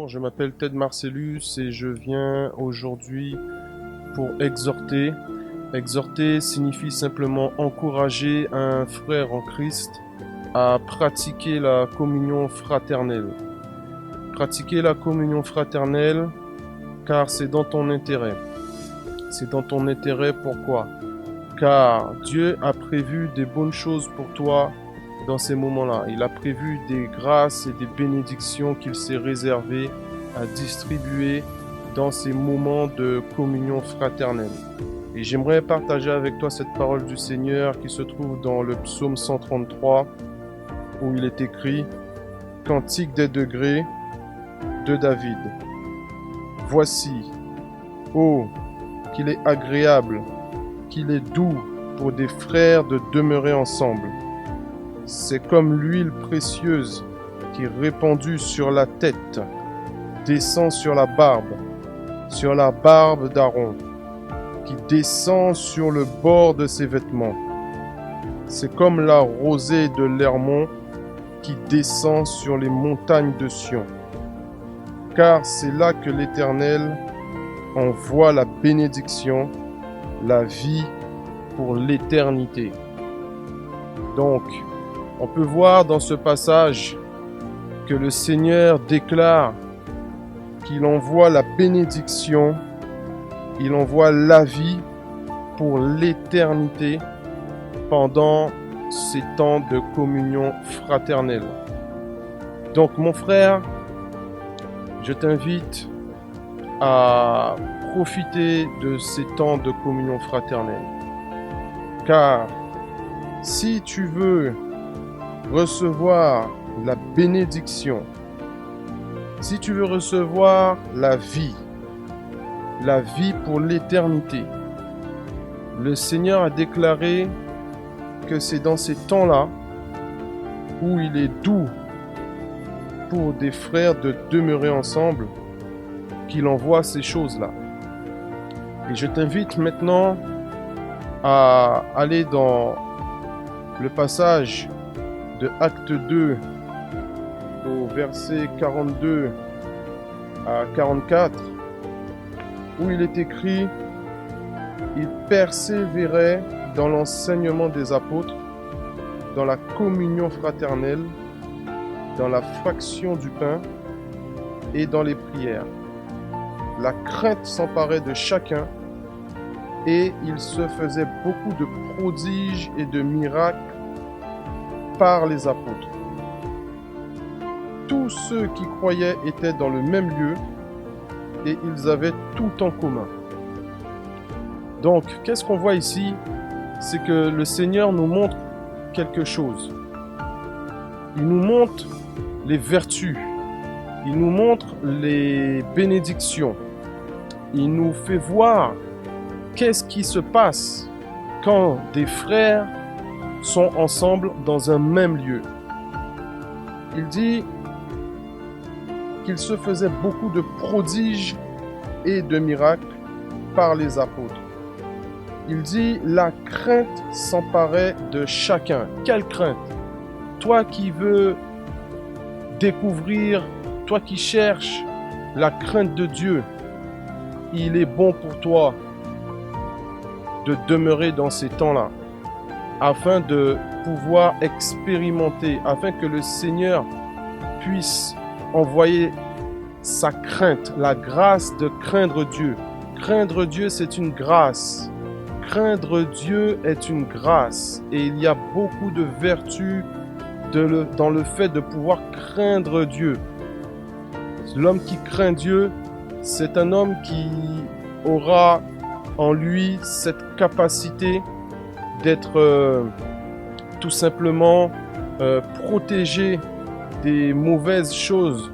Bonjour, je m'appelle Ted Marcellus et je viens aujourd'hui pour exhorter. Exhorter signifie simplement encourager un frère en Christ à pratiquer la communion fraternelle. Pratiquer la communion fraternelle car c'est dans ton intérêt. C'est dans ton intérêt pourquoi? Car Dieu a prévu des bonnes choses pour toi dans ces moments-là. Il a prévu des grâces et des bénédictions qu'il s'est réservées à distribuer dans ces moments de communion fraternelle. Et j'aimerais partager avec toi cette parole du Seigneur qui se trouve dans le psaume 133 où il est écrit « Cantique des degrés de David. Voici, ô, qu'il est agréable, qu'il est doux pour des frères de demeurer ensemble. C'est comme l'huile précieuse qui répandue sur la tête, descend sur la barbe d'Aaron, qui descend sur le bord de ses vêtements. C'est comme la rosée de l'Hermon qui descend sur les montagnes de Sion. Car c'est là que l'Éternel envoie la bénédiction, la vie pour l'éternité. » Donc, on peut voir dans ce passage que le Seigneur déclare qu'il envoie la bénédiction, il envoie la vie pour l'éternité pendant ces temps de communion fraternelle. Donc mon frère, je t'invite à profiter de ces temps de communion fraternelle. Car si tu veux recevoir la bénédiction, si tu veux recevoir la vie pour l'éternité, le Seigneur a déclaré que c'est dans ces temps-là où il est doux pour des frères de demeurer ensemble qu'il envoie ces choses-là. Et je t'invite maintenant à aller dans le passage de Acte 2 au verset 42 à 44 où il est écrit « Il persévérait dans l'enseignement des apôtres, dans la communion fraternelle, dans la fraction du pain et dans les prières. La crainte s'emparait de chacun et il se faisait beaucoup de prodiges et de miracles par les apôtres. Tous ceux qui croyaient étaient dans le même lieu et ils avaient tout en commun. » Donc, qu'est-ce qu'on voit ici? C'est que le Seigneur nous montre quelque chose. Il nous montre les vertus. Il nous montre les bénédictions. Il nous fait voir qu'est-ce qui se passe quand des frères sont ensemble dans un même lieu. Il dit qu'il se faisait beaucoup de prodiges et de miracles par les apôtres. Il dit la crainte s'emparait de chacun. Quelle crainte? Toi qui veux découvrir, toi qui cherches la crainte de Dieu, il est bon pour toi de demeurer dans ces temps-là, afin de pouvoir expérimenter, afin que le Seigneur puisse envoyer sa crainte, la grâce de craindre Dieu. Craindre Dieu, c'est une grâce. Craindre Dieu est une grâce. Et il y a beaucoup de vertus dans le fait de pouvoir craindre Dieu. L'homme qui craint Dieu, c'est un homme qui aura en lui cette capacité d'être tout simplement protégé des mauvaises choses,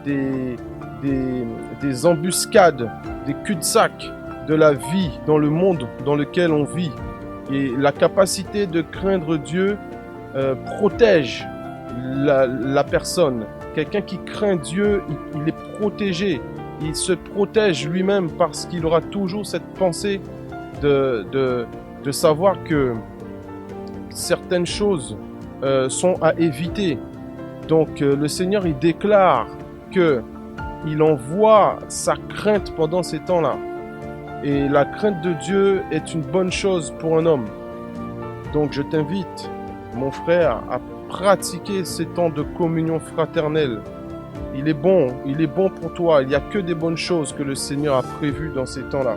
des embuscades, des cul-de-sac de la vie dans le monde dans lequel on vit. Et la capacité de craindre Dieu protège la personne. Quelqu'un qui craint Dieu, il est protégé. Il se protège lui-même parce qu'il aura toujours cette pensée de savoir que certaines choses sont à éviter. Donc le Seigneur, il déclare qu'il envoie sa crainte pendant ces temps-là. Et la crainte de Dieu est une bonne chose pour un homme. Donc je t'invite, mon frère, à pratiquer ces temps de communion fraternelle. Il est bon pour toi. Il n'y a que des bonnes choses que le Seigneur a prévues dans ces temps-là.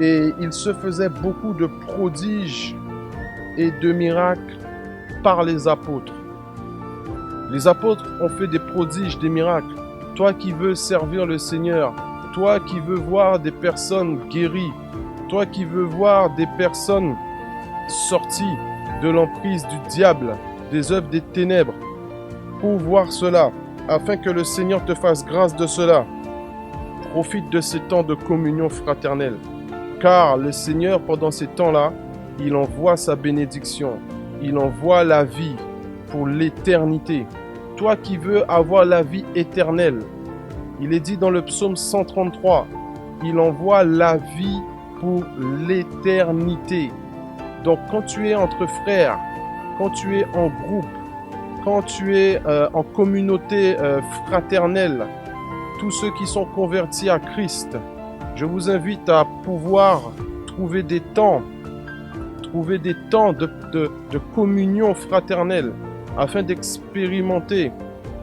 Et il se faisait beaucoup de prodiges et de miracles par les apôtres. Les apôtres ont fait des prodiges, des miracles. Toi qui veux servir le Seigneur, toi qui veux voir des personnes guéries, toi qui veux voir des personnes sorties de l'emprise du diable, des œuvres des ténèbres, pour voir cela, afin que le Seigneur te fasse grâce de cela. Profite de ces temps de communion fraternelle, car le Seigneur, pendant ces temps-là, il envoie sa bénédiction, il envoie la vie pour l'éternité. Toi qui veux avoir la vie éternelle, il est dit dans le psaume 133, il envoie la vie pour l'éternité. Donc quand tu es entre frères, quand tu es en groupe, quand tu es en communauté fraternelle, tous ceux qui sont convertis à Christ, je vous invite à pouvoir trouver des temps de communion fraternelle afin d'expérimenter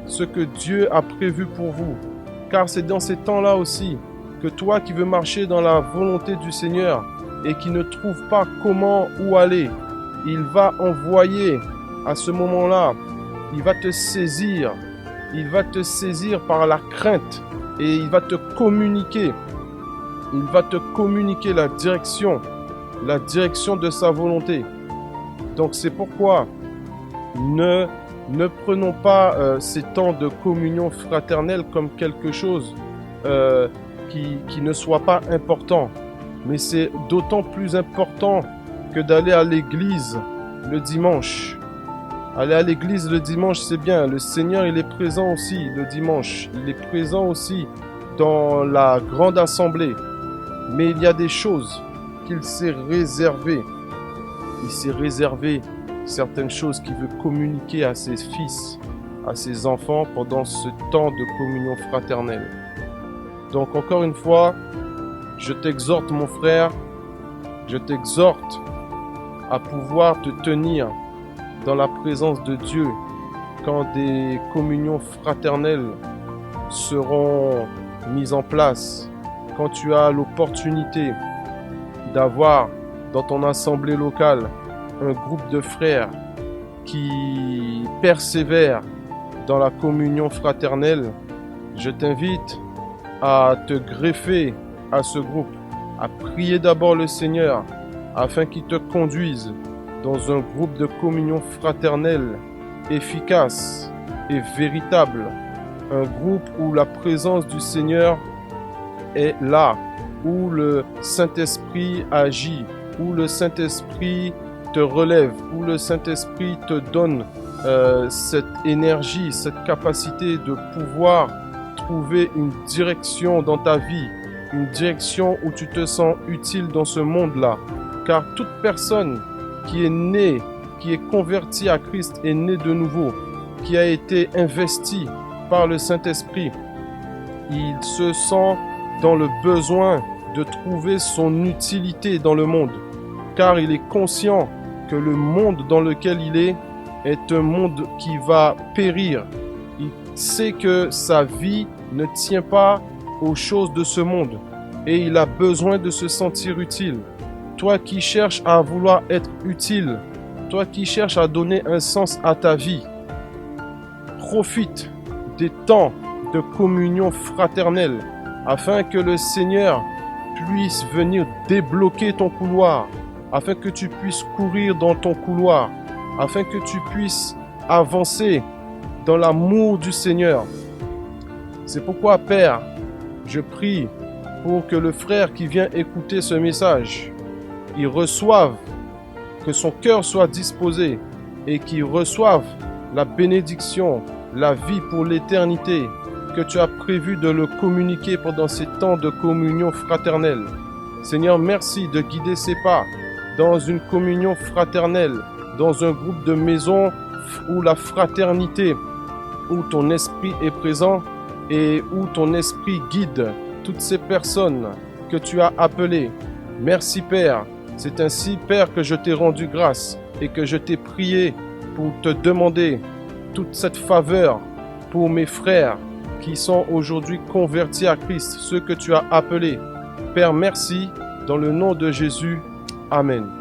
ce que Dieu a prévu pour vous. Car c'est dans ces temps-là aussi que toi qui veux marcher dans la volonté du Seigneur et qui ne trouve pas comment où aller, il va envoyer à ce moment-là, il va te saisir par la crainte et il va te communiquer la direction de sa volonté. Donc c'est pourquoi ne prenons pas ces temps de communion fraternelle comme quelque chose qui ne soit pas important. Mais c'est d'autant plus important que d'aller à l'église le dimanche. Aller à l'église le dimanche, c'est bien. Le Seigneur, il est présent aussi le dimanche. Il est présent aussi dans la grande assemblée. Mais il y a des choses qu'il s'est réservées. Il s'est réservé certaines choses qu'il veut communiquer à ses fils, à ses enfants pendant ce temps de communion fraternelle. Donc encore une fois, je t'exhorte mon frère, je t'exhorte à pouvoir te tenir dans la présence de Dieu quand des communions fraternelles seront mises en place, quand tu as l'opportunité d'avoir dans ton assemblée locale un groupe de frères qui persévèrent dans la communion fraternelle, je t'invite à te greffer à ce groupe, à prier d'abord le Seigneur afin qu'il te conduise dans un groupe de communion fraternelle efficace et véritable, un groupe où la présence du Seigneur est là, où le Saint-Esprit agit, où le Saint-Esprit te relève, où le Saint-Esprit te donne cette énergie, cette capacité de pouvoir trouver une direction dans ta vie, une direction où tu te sens utile dans ce monde-là. Car toute personne qui est née, qui est convertie à Christ, est née de nouveau, qui a été investie par le Saint-Esprit, il se sent dans le besoin de trouver son utilité dans le monde, car il est conscient que le monde dans lequel il est un monde qui va périr. Il sait que sa vie ne tient pas aux choses de ce monde et il a besoin de se sentir utile. Toi qui cherches à vouloir être utile, toi qui cherches à donner un sens à ta vie, profite des temps de communion fraternelle afin que le Seigneur puisse venir débloquer ton couloir, afin que tu puisses courir dans ton couloir, afin que tu puisses avancer dans l'amour du Seigneur. C'est pourquoi, Père, je prie pour que le frère qui vient écouter ce message, il reçoive, que son cœur soit disposé et qu'il reçoive la bénédiction, la vie pour l'éternité, que tu as prévu de le communiquer pendant ces temps de communion fraternelle. Seigneur, merci de guider ses pas dans une communion fraternelle, dans un groupe de maison où la fraternité où ton esprit est présent et où ton esprit guide toutes ces personnes que tu as appelées. Merci Père, c'est ainsi Père que je t'ai rendu grâce et que je t'ai prié pour te demander toute cette faveur pour mes frères qui sont aujourd'hui convertis à Christ, ceux que tu as appelés. Père, merci, dans le nom de Jésus. Amen.